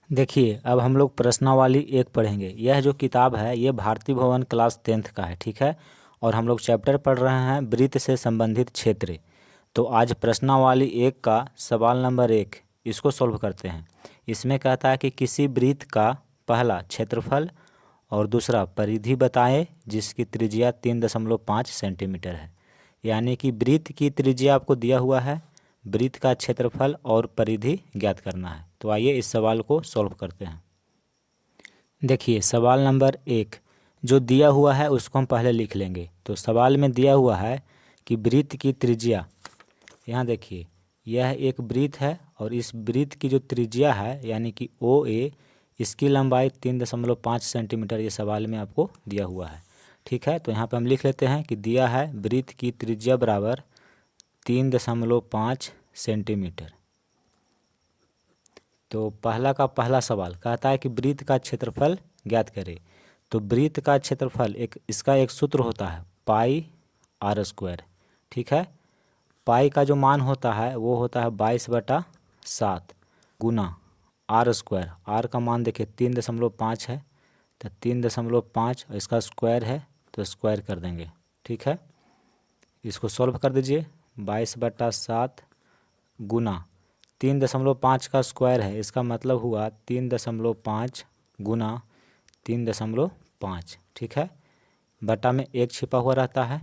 देखिए अब हम लोग प्रश्नावली 1 पढ़ेंगे। यह जो किताब है ये भारतीय भवन क्लास 10th का है, ठीक है। और हम लोग चैप्टर पढ़ रहे हैं वृत्त से संबंधित क्षेत्र। तो आज प्रश्नावली 1 का सवाल नंबर 1 इसको सॉल्व करते हैं। इसमें कहता है कि किसी वृत्त का पहला क्षेत्रफल और दूसरा परिधि बताएं जिसकी त्रिज्या 3.5 सेंटीमीटर है। यानी कि वृत्त की त्रिज्या आपको दिया हुआ है, वृत्त का क्षेत्रफल और परिधि ज्ञात करना है। तो आइए इस सवाल को सॉल्व करते हैं। देखिए सवाल नंबर 1 जो दिया हुआ है उसको हम पहले लिख लेंगे। तो सवाल में दिया हुआ है कि वृत्त की त्रिज्या, यहाँ देखिए यह एक वृत्त है और इस वृत्त की जो त्रिज्या है यानी कि OA, इसकी लंबाई 3.5 सेंटीमीटर ये सवाल में आपको दिया हुआ है, ठीक है। तो यहाँ पे हम लिख लेते हैं कि दिया है वृत्त की त्रिज्या बराबर 3.5 सेंटीमीटर। तो पहला का पहला सवाल कहता है कि वृत्त का क्षेत्रफल ज्ञात करें। तो वृत्त का क्षेत्रफल इसका एक सूत्र होता है पाई आर स्क्वायर, ठीक है। पाई का जो मान होता है वो होता है 22/7 गुना आर स्क्वायर। आर का मान देखिए 3.5 है, तो 3.5 और इसका स्क्वायर है तो स्क्वायर कर देंगे, ठीक है। इसको सॉल्व कर दीजिए। 22/7 गुना 3.5 का स्क्वायर है, इसका मतलब हुआ 3.5 गुना 3.5, ठीक है। बटा में 1 छिपा हुआ रहता है।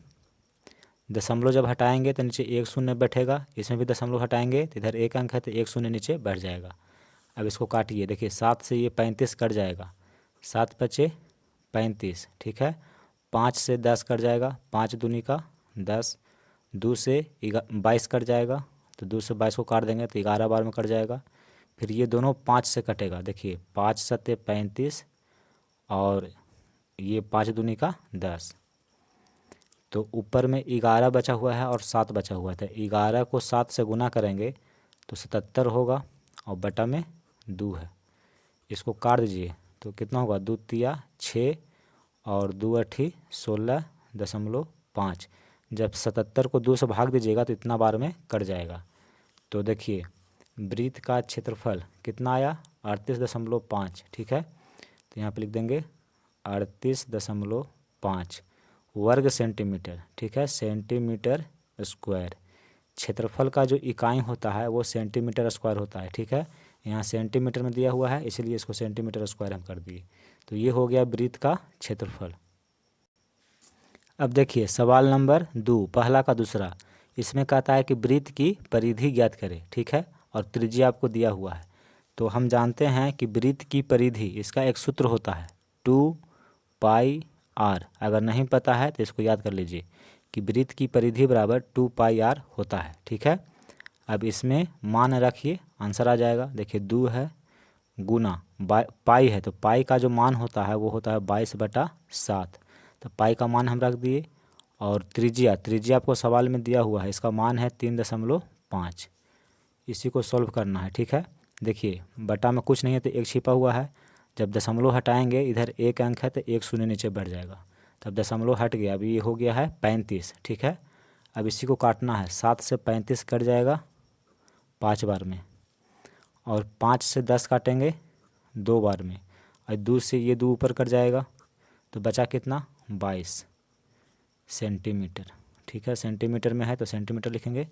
दशमलव जब हटाएंगे तो नीचे 1 शून्य बैठेगा, इसमें भी दशमलव हटाएंगे तो इधर 1 अंक है तो 1 शून्य नीचे बैठ जाएगा। अब इसको काटिए, देखिए 7 से ये 35 कट जाएगा, 7 बचे 35, ठीक है। 5 से 10 कट जाएगा, 5 दूनी का 10, 2 से 22 कट जाएगा, तो 2 से 22 को काट देंगे तो 11 बार में कट जाएगा। फिर ये दोनों 5 से कटेगा, देखिए 5 सत्ते 35 और ये 5 दूनी का 10। तो ऊपर में 11 बचा हुआ है और 7 बचा हुआ था। 11 को 7 से गुना करेंगे तो 77 होगा और बटा में 2 है। इसको काट दीजिए तो कितना होगा, 2 तिया 6 और 2 अठी 16.5। जब 77 को 2 से भाग दीजिएगा तो इतना बार में कट जाएगा। तो देखिए वृत्त का क्षेत्रफल कितना आया, 38.5, ठीक है। तो यहाँ पे लिख देंगे 38.5 वर्ग सेंटीमीटर, ठीक है, सेंटीमीटर स्क्वायर। क्षेत्रफल का जो इकाई होता है वो सेंटीमीटर स्क्वायर होता है, ठीक है। यहाँ सेंटीमीटर में दिया हुआ है इसलिए इसको सेंटीमीटर स्क्वायर हम कर दिए। तो ये हो गया वृत्त का क्षेत्रफल। अब देखिए सवाल नंबर 2 पहला का दूसरा, इसमें कहता है कि वृत्त की परिधि ज्ञात करें, ठीक है, और त्रिज्या आपको दिया हुआ है। तो हम जानते हैं कि वृत्त की परिधि इसका एक सूत्र होता है 2πr। अगर नहीं पता है तो इसको याद कर लीजिए कि वृत्त की परिधि बराबर 2πr होता है, ठीक है। अब इसमें मान रखिए, आंसर आ जाएगा। देखिए 2 है गुना पाई है, तो पाई का जो मान होता है वो होता है 22/7। तो पाई का मान हम रख दिए और त्रिज्या आपको सवाल में दिया हुआ है, इसका मान है 3.5। इसी को सॉल्व करना है, ठीक है। देखिए बटा में कुछ नहीं है तो 1 छिपा हुआ है। जब दशमलव हटाएंगे इधर 1 अंक है तो 1 शून्य नीचे बढ़ जाएगा। तब दशमलव हट गया, अभी ये हो गया है 35, ठीक है। अब इसी को काटना है, 7 से 35 कट जाएगा 5 बार में, और 5 से 10 काटेंगे 2 बार में, और 2 से ये 2 ऊपर कट जाएगा तो बचा कितना, 22 सेंटीमीटर, ठीक है। सेंटीमीटर में है तो सेंटीमीटर लिखेंगे,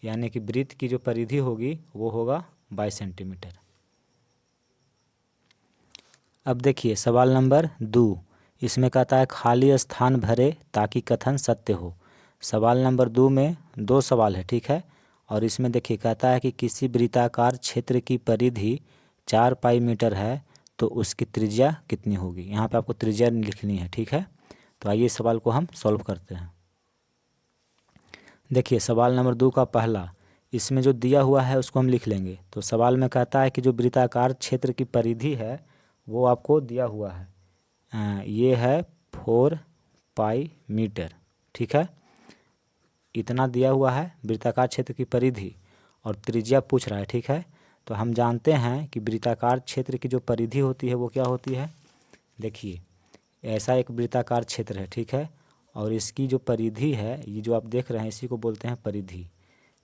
यानी कि वृत्त की जो परिधि होगी वो होगा 22 सेंटीमीटर। अब देखिए सवाल नंबर 2, इसमें कहता है खाली स्थान भरे ताकि कथन सत्य हो। सवाल नंबर 2 में 2 सवाल है, ठीक है। और इसमें देखिए कहता है कि किसी वृत्ताकार क्षेत्र की परिधि 4 पाई मीटर है तो उसकी त्रिज्या कितनी होगी। यहाँ पे आपको त्रिज्या लिखनी है, ठीक है। तो आइए इस सवाल को हम सॉल्व करते हैं। देखिए सवाल नंबर 2 का पहला, इसमें जो दिया हुआ है उसको हम लिख लेंगे। तो सवाल में कहता है कि जो वृत्ताकार क्षेत्र की परिधि है वो आपको दिया हुआ है, ये है 4 पाई मीटर, ठीक है। इतना दिया हुआ है वृत्ताकार क्षेत्र की परिधि और त्रिज्या पूछ रहा है, ठीक है। तो हम जानते हैं कि वृत्ताकार क्षेत्र की जो परिधि होती है वो क्या होती है। देखिए ऐसा एक वृत्ताकार क्षेत्र है, ठीक है, और इसकी जो परिधि है ये जो आप देख रहे हैं इसी को बोलते हैं परिधि।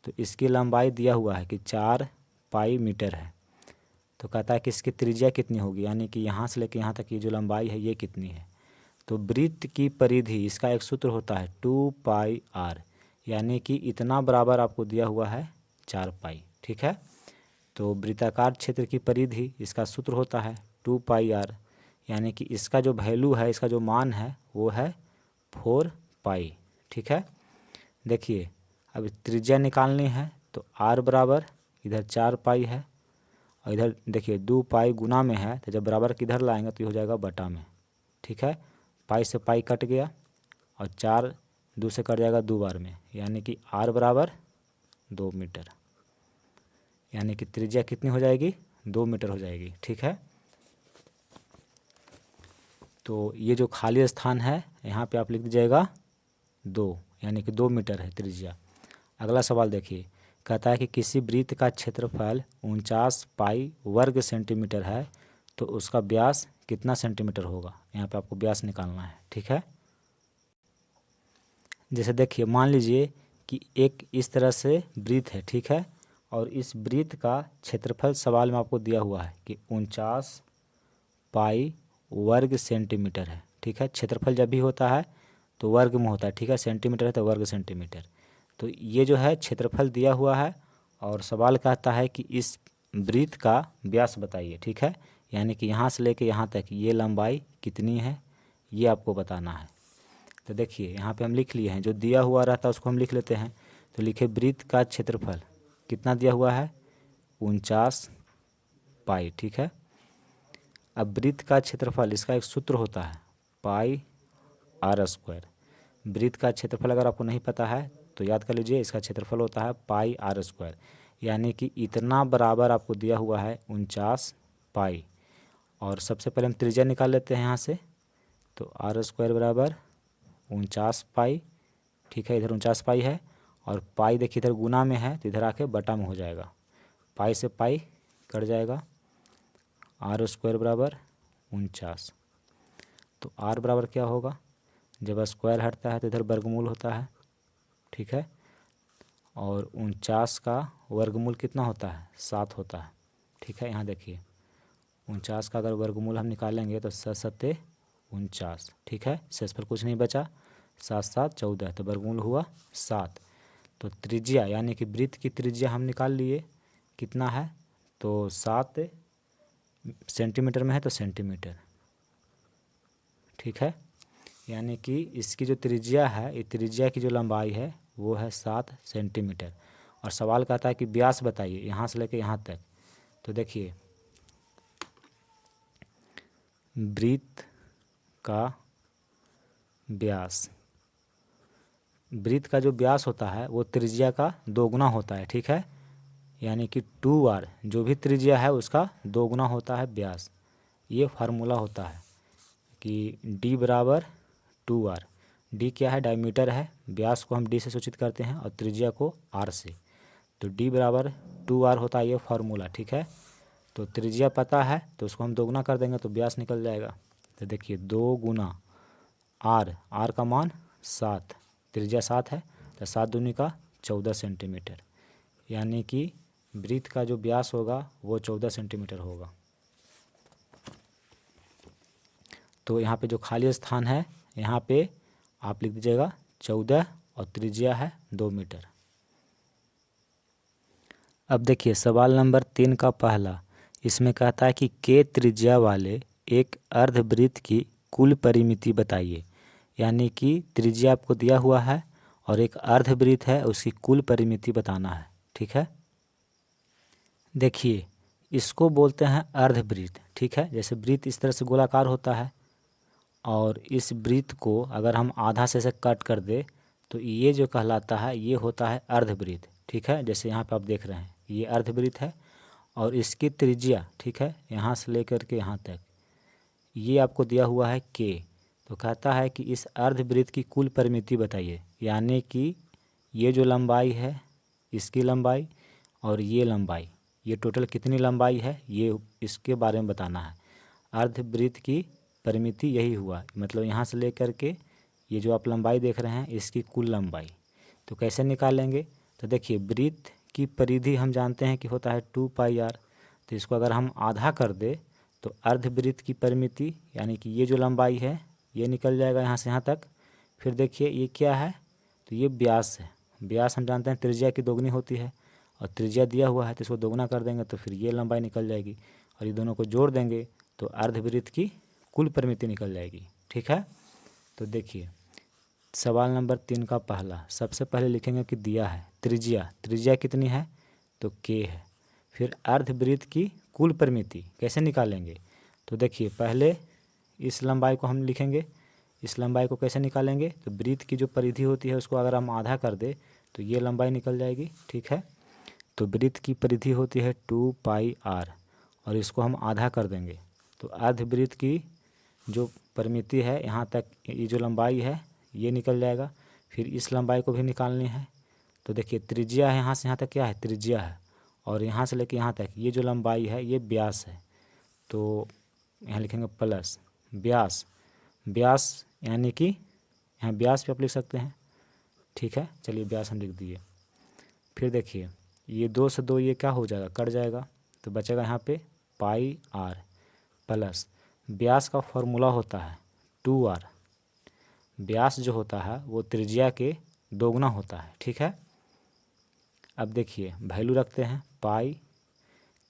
तो इसकी लंबाई दिया हुआ है कि 4 पाई मीटर है। तो कहता है कि इसकी त्रिज्या कितनी होगी, यानी कि यहाँ से लेकर यहाँ तक ये जो लंबाई है ये कितनी है। तो वृत्त की परिधि, इसका एक सूत्र होता है 2πr, यानी कि इतना बराबर आपको दिया हुआ है 4π। ठीक है, तो वृत्ताकार क्षेत्र की परिधि, इसका सूत्र होता है 2πr, यानी कि इसका जो वैल्यू है, इसका जो मान है वो है 4π। ठीक है, देखिए अब त्रिज्या निकालनी है तो r बराबर इधर 4π है और इधर देखिए 2π गुना में है, तो जब बराबर किधर लाएंगे तो ये हो जाएगा बटा में। ठीक है, पाई से पाई कट गया और 4 2 से कट जाएगा 2 बार में, यानी कि r बराबर 2 मीटर, यानी कि त्रिज्या कितनी हो जाएगी, 2 मीटर हो जाएगी। ठीक है, तो ये जो खाली स्थान है यहाँ पे आप लिख दीजिएगा 2, यानी कि 2 मीटर है त्रिज्या। अगला सवाल देखिए, कहता है कि किसी वृत्त का क्षेत्रफल 49π वर्ग सेंटीमीटर है तो उसका व्यास कितना सेंटीमीटर होगा। यहाँ पे आपको व्यास निकालना है। ठीक है, जैसे देखिए मान लीजिए कि एक इस तरह से वृत्त है। ठीक है, और इस वृत्त का क्षेत्रफल सवाल में आपको दिया हुआ है कि 49π वर्ग सेंटीमीटर है। ठीक है, क्षेत्रफल जब भी होता है तो वर्ग में होता है। ठीक है, सेंटीमीटर है तो वर्ग सेंटीमीटर। तो ये जो है क्षेत्रफल दिया हुआ है और सवाल कहता है कि इस वृत्त का व्यास बताइए। ठीक है, यानी कि यहाँ से लेके यहाँ तक ये लंबाई कितनी है ये आपको बताना है। तो देखिए यहाँ पे हम लिख लिए हैं, जो दिया हुआ रहता है उसको हम लिख लेते हैं। तो लिखे वृत्त का क्षेत्रफल कितना दिया हुआ है, 49π। ठीक है, अब वृत्त का क्षेत्रफल, इसका एक सूत्र होता है πr²। वृत्त का क्षेत्रफल अगर आपको नहीं पता है तो याद कर लीजिए, इसका क्षेत्रफल होता है πr², यानी कि इतना बराबर आपको दिया हुआ है 49π। और सबसे पहले हम त्रिज्या निकाल लेते हैं यहाँ से, तो r² बराबर 49π। ठीक है, इधर 49π है और पाई देखिए इधर गुना में है तो इधर आके बटा में हो जाएगा, पाई से पाई कट जाएगा, r² बराबर 49। तो r बराबर क्या होगा, जब स्क्वायर हटता है तो इधर वर्गमूल होता है। ठीक है, और 49 का वर्गमूल कितना होता है, 7 होता है। ठीक है, यहाँ देखिए 49 का अगर वर्गमूल हम निकालेंगे तो 7 7 49। ठीक है, शेष पर कुछ नहीं बचा, 7 7 14, तो वर्गमूल हुआ 7। तो त्रिज्या यानी कि वृत्त की त्रिज्या हम निकाल लिए, कितना है, तो 7 सेंटीमीटर में है तो सेंटीमीटर। ठीक है, यानी कि इसकी जो त्रिज्या है, ये त्रिज्या की जो लंबाई है वो है 7 सेंटीमीटर। और सवाल कहता है कि व्यास बताइए यहाँ से लेकर यहाँ तक। तो देखिए वृत्त का व्यास, वृत्त का जो व्यास होता है वो त्रिज्या का 2 गुना होता है। ठीक है, यानी कि 2r, जो भी त्रिज्या है उसका 2 गुना होता है व्यास। ये फार्मूला होता है कि d बराबर 2r। d क्या है, डायमीटर है, व्यास को हम d से सूचित करते हैं और त्रिज्या को r से। तो d बराबर 2r होता है, ये फार्मूला। ठीक है, तो त्रिज्या पता है तो उसको हम 2 गुना कर देंगे तो व्यास निकल जाएगा। तो देखिए 2 गुना r का मान 7, त्रिज्या 7 है तो 7 दूनी का 14 सेंटीमीटर, यानी कि वृत्त का जो व्यास होगा वो 14 सेंटीमीटर होगा। तो यहाँ पे जो खाली स्थान है यहाँ पे आप लिख दीजिएगा 14 और त्रिज्या है 2 मीटर। अब देखिए सवाल नंबर 3 का पहला, इसमें कहता है कि k त्रिज्या वाले एक अर्धवृत्त की कुल परिमिति बताइए। यानी कि त्रिज्या आपको दिया हुआ है और एक अर्धवृत्त है, उसकी कुल परिमिति बताना है। ठीक है, देखिए इसको बोलते हैं अर्धवृत्त। ठीक है, जैसे वृत्त इस तरह से गोलाकार होता है और इस वृत्त को अगर हम आधा से कट कर दे तो ये जो कहलाता है ये होता है अर्धवृत्त। ठीक है, जैसे यहाँ पे आप देख रहे हैं ये अर्धवृत्त है और इसकी त्रिज्या, ठीक है, यहाँ से लेकर के यहाँ तक ये आपको दिया हुआ है k। तो कहता है कि इस अर्धवृत्त की कुल परिमिति बताइए, यानी कि ये जो लंबाई है इसकी लंबाई और ये लंबाई, ये टोटल कितनी लंबाई है ये इसके बारे में बताना है। अर्धवृत्त की परिमिति यही हुआ, मतलब यहाँ से लेकर के ये जो आप लंबाई देख रहे हैं इसकी कुल लंबाई। तो कैसे निकालेंगे, तो देखिए वृत्त की परिधि हम जानते हैं कि होता है 2πr। तो इसको अगर हम आधा कर दे तो अर्धवृत्त की परिमिति यानी कि ये जो लंबाई है ये निकल जाएगा यहाँ से यहाँ तक। फिर देखिए ये क्या है, तो ये व्यास है। व्यास हम जानते हैं त्रिज्या की दोगुनी होती है, और त्रिज्या दिया हुआ है तो इसको दोगुना कर देंगे तो फिर ये लंबाई निकल जाएगी, और ये दोनों को जोड़ देंगे तो अर्धवृत्त की कुल परिमिति निकल जाएगी। ठीक है, तो देखिए सवाल नंबर 3 का पहला, सबसे पहले लिखेंगे कि दिया है त्रिज्या कितनी है, तो k है। फिर अर्धवृत्त की कुल परिमिति कैसे निकालेंगे, तो देखिए पहले इस लंबाई को हम लिखेंगे, इस लंबाई को कैसे निकालेंगे, तो वृत्त की जो परिधि होती है उसको अगर हम आधा कर दे तो ये लंबाई निकल जाएगी। ठीक है, तो वृत्त की परिधि होती है 2πr और इसको हम आधा कर देंगे तो अर्धवृत्त की जो परिमिति है यहाँ तक, ये जो लंबाई है ये निकल जाएगा। फिर इस लंबाई को भी निकालनी है, तो देखिए त्रिज्या है, यहाँ से यहाँ तक क्या है, त्रिज्या है, और यहाँ से लेके यहाँ तक ये जो लंबाई है ये व्यास है, तो यहाँ लिखेंगे प्लस व्यास यानी कि यहाँ व्यास भी आप लिख सकते हैं। ठीक है, चलिए व्यास हम लिख दिए। फिर देखिए ये 2 से 2 ये क्या हो जाएगा, कट जाएगा, तो बचेगा यहाँ पे πr प्लस व्यास का फॉर्मूला होता है 2r। व्यास जो होता है वो त्रिज्या के दोगुना होता है। ठीक है, अब देखिए वैल्यू रखते हैं पाई,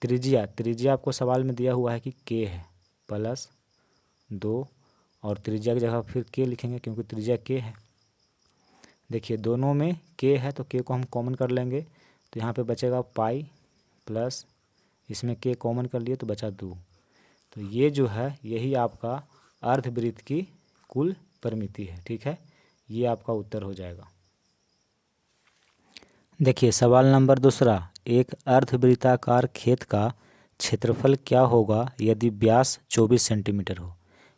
त्रिज्या आपको सवाल में दिया हुआ है कि k है प्लस 2, और त्रिज्या की जगह फिर k लिखेंगे क्योंकि त्रिज्या k है। देखिए दोनों में k है तो k को हम कॉमन कर लेंगे, तो यहाँ पे बचेगा पाई प्लस इसमें k कॉमन कर लिए तो बचा 2। तो ये जो है यही आपका अर्धवृत्त की कुल परिमिति है। ठीक है, ये आपका उत्तर हो जाएगा। देखिए सवाल नंबर दूसरा, एक अर्धवृत्ताकार खेत का क्षेत्रफल क्या होगा यदि व्यास 24 सेंटीमीटर हो।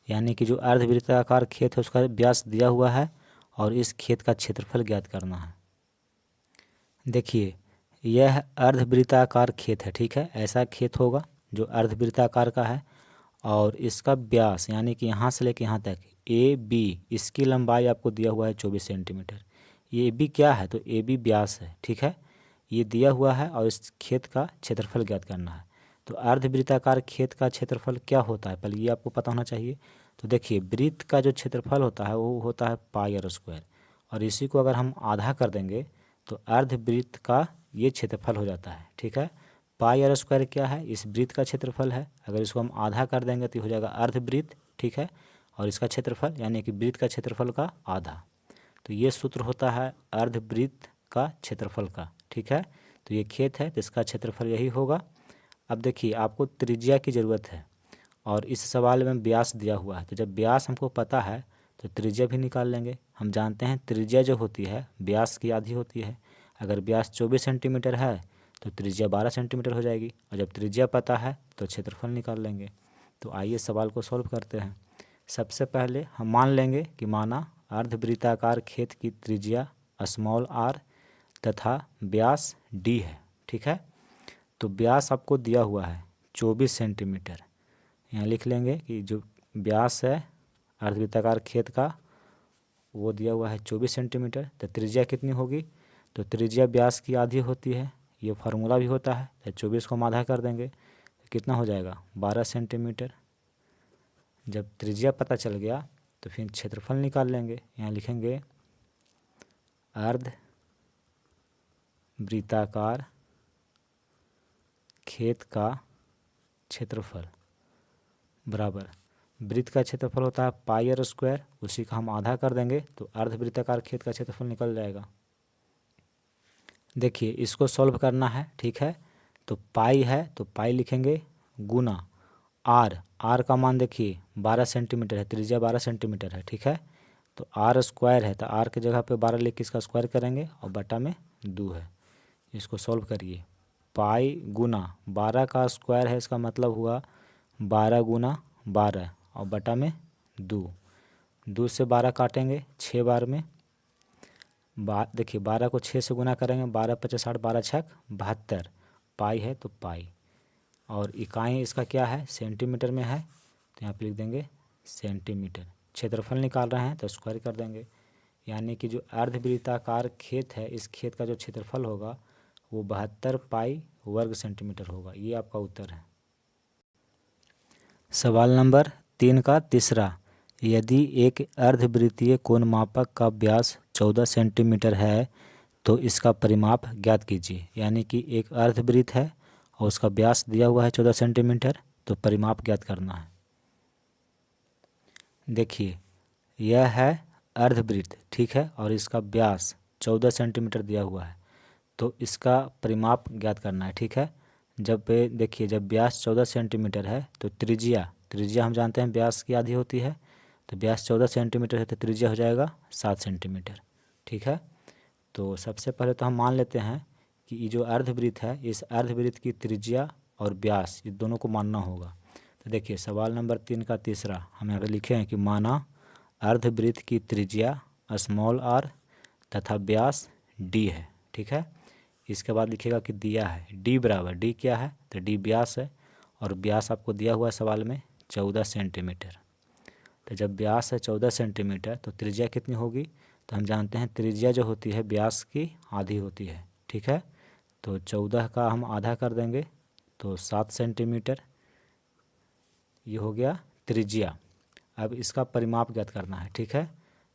यानी कि जो अर्धवृत्ताकार खेत है उसका व्यास दिया हुआ है और इस खेत का क्षेत्रफल ज्ञात करना है। देखिए यह अर्धवृत्ताकार खेत है। ठीक है, ऐसा खेत होगा जो अर्धवृत्ताकार का है और इसका व्यास यानी कि यहाँ से लेके यहाँ तक AB, इसकी लंबाई आपको दिया हुआ है 24 सेंटीमीटर। ये AB क्या है, तो AB व्यास है। ठीक है, ये दिया हुआ है और इस खेत का क्षेत्रफल ज्ञात करना है। तो अर्धवृत्ताकार खेत का क्षेत्रफल क्या होता है, पहले ये आपको पता होना चाहिए। तो देखिए वृत्त का जो क्षेत्रफल होता है वो होता है πr², और इसी को अगर हम आधा कर देंगे तो अर्धवृत्त का ये क्षेत्रफल हो जाता है। ठीक है, πr² क्या है, इस वृत्त का क्षेत्रफल है, अगर इसको हम आधा कर देंगे तो हो जाएगा अर्धवृत्त। ठीक है, और इसका क्षेत्रफल यानी कि वृत्त का क्षेत्रफल का आधा, तो ये सूत्र होता है अर्धवृत्त का क्षेत्रफल का। ठीक है, तो ये खेत है तो इसका क्षेत्रफल यही होगा। अब देखिए आपको त्रिज्या की ज़रूरत है और इस सवाल में व्यास दिया हुआ है, तो जब व्यास हमको पता है तो त्रिज्या भी निकाल लेंगे। हम जानते हैं त्रिज्या जो होती है व्यास की आधी होती है। अगर व्यास 24 सेंटीमीटर है तो त्रिज्या 12 सेंटीमीटर हो जाएगी, और जब त्रिज्या पता है तो क्षेत्रफल निकाल लेंगे। तो आइए सवाल को सॉल्व करते हैं। सबसे पहले हम मान लेंगे कि माना अर्धवृत्ताकार खेत की त्रिज्या r तथा व्यास d है। ठीक है, तो व्यास आपको दिया हुआ है 24 सेंटीमीटर। यहाँ लिख लेंगे कि जो व्यास है अर्धवृत्ताकार खेत का वो दिया हुआ है 24 सेंटीमीटर। तो त्रिज्या कितनी होगी, तो त्रिज्या व्यास की आधी होती है, ये फार्मूला भी होता है। तो 24 को हम आधा कर देंगे तो कितना हो जाएगा 12 सेंटीमीटर। जब त्रिज्या पता चल गया तो फिर क्षेत्रफल निकाल लेंगे। यहाँ लिखेंगे अर्धवृत्ताकार खेत का क्षेत्रफल बराबर वृत्त का क्षेत्रफल होता है πr², उसी का हम आधा कर देंगे तो अर्धवृत्ताकार खेत का क्षेत्रफल निकल जाएगा। देखिए इसको सॉल्व करना है। ठीक है, तो पाई है तो पाई लिखेंगे गुना r का मान देखिए 12 सेंटीमीटर है, त्रिज्या 12 सेंटीमीटर है। ठीक है, तो r² है तो r की जगह पे 12 लिख के इसका स्क्वायर करेंगे और बटा में 2 है। इसको सॉल्व करिए, पाई गुना 12 का स्क्वायर है, इसका मतलब हुआ 12 गुना 12 और बटा में 2 से 12 काटेंगे 6 बार में। देखिए 12 को 6 से गुना करेंगे, 12 50 60, 12 छक 72, पाई है तो पाई, और इकाई इसका क्या है सेंटीमीटर में है तो यहाँ पे लिख देंगे सेंटीमीटर। क्षेत्रफल निकाल रहे हैं तो स्क्वायर कर देंगे, यानी कि जो अर्धवृत्ताकार खेत है इस खेत का जो क्षेत्रफल होगा वो 72 पाई वर्ग सेंटीमीटर होगा। ये आपका उत्तर है। सवाल नंबर 3 का तीसरा, यदि एक अर्धवृत्तीय कोणमापक का व्यास 14 सेंटीमीटर है तो इसका परिमाप ज्ञात कीजिए। यानी कि एक अर्धवृत्त है और उसका व्यास दिया हुआ है 14 सेंटीमीटर, तो परिमाप ज्ञात करना है। देखिए, यह है अर्धवृत्त, ठीक है, और इसका व्यास 14 सेंटीमीटर दिया हुआ है, तो इसका परिमाप ज्ञात करना है, ठीक है। जब देखिए, जब व्यास 14 सेंटीमीटर है तो त्रिज्या हम जानते हैं व्यास की आधी होती है, तो व्यास 14 सेंटीमीटर है तो त्रिज्या हो जाएगा 7 सेंटीमीटर, ठीक है। तो सबसे पहले तो हम मान लेते हैं कि ये जो अर्धवृत्त है, इस अर्धवृत्त की त्रिज्या और व्यास ये दोनों को मानना होगा। तो देखिए, सवाल नंबर 3 का तीसरा हम यहाँ पे लिखे हैं कि माना अर्धवृत्त की त्रिज्या स्मॉल आर तथा व्यास डी है, ठीक है। इसके बाद लिखेगा कि दिया है डी बराबर, डी क्या है तो डी व्यास है, और व्यास आपको दिया हुआ है सवाल में 14 सेंटीमीटर। तो जब व्यास है 14 सेंटीमीटर तो त्रिज्या कितनी होगी, तो हम जानते हैं त्रिज्या जो होती है व्यास की आधी होती है, ठीक है। तो 14 का हम आधा कर देंगे तो 7 सेंटीमीटर, ये हो गया त्रिज्या। अब इसका परिमाप ज्ञात करना है, ठीक है।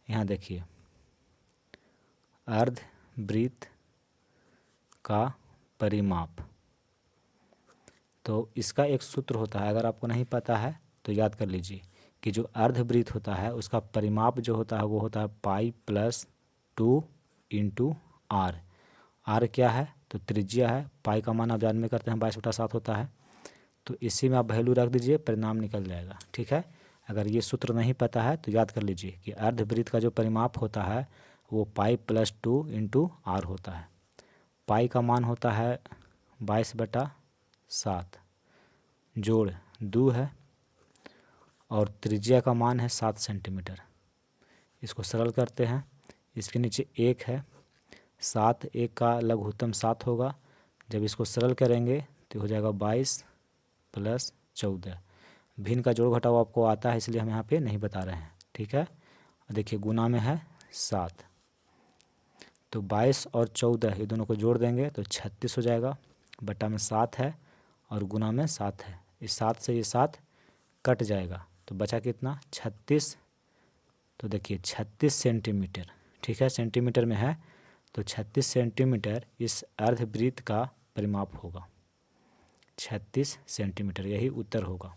यहाँ देखिए, अर्धवृत्त का परिमाप, तो इसका एक सूत्र होता है, अगर आपको नहीं पता है तो याद कर लीजिए कि जो अर्धवृत्त होता है उसका परिमाप जो होता है वो होता है pi plus 2 into r. R क्या है तो त्रिज्या है, पाई का मान आप जान में करते हैं 22/7 होता है, तो इसी में आप वैल्यू रख दीजिए, परिणाम निकल जाएगा, ठीक है। अगर ये सूत्र नहीं पता है तो याद कर लीजिए कि अर्धवृत्त का जो परिमाप होता है वो पाई प्लस 2 इंटू आर होता है। पाई का मान होता है 22/7 जोड़ 2 है, और त्रिज्या का मान है 7 सेंटीमीटर। इसको सरल करते हैं, इसके नीचे 1 है, 7 1 का लघुत्तम 7 होगा, जब इसको सरल करेंगे तो हो जाएगा 22 प्लस 14। भिन्न का जोड़ घटाव आपको आता है इसलिए हम यहाँ पे नहीं बता रहे हैं, ठीक है। देखिए, गुना में है 7, तो 22 और 14 ये दोनों को जोड़ देंगे तो 36 हो जाएगा, बटा में 7 है और गुना में 7 है, इस 7 से ये 7 कट जाएगा तो बचा कितना 36। तो देखिए 36 सेंटीमीटर, ठीक है, सेंटीमीटर में है तो 36 सेंटीमीटर इस अर्धवृत्त का परिमाप होगा, 36 सेंटीमीटर, यही उत्तर होगा।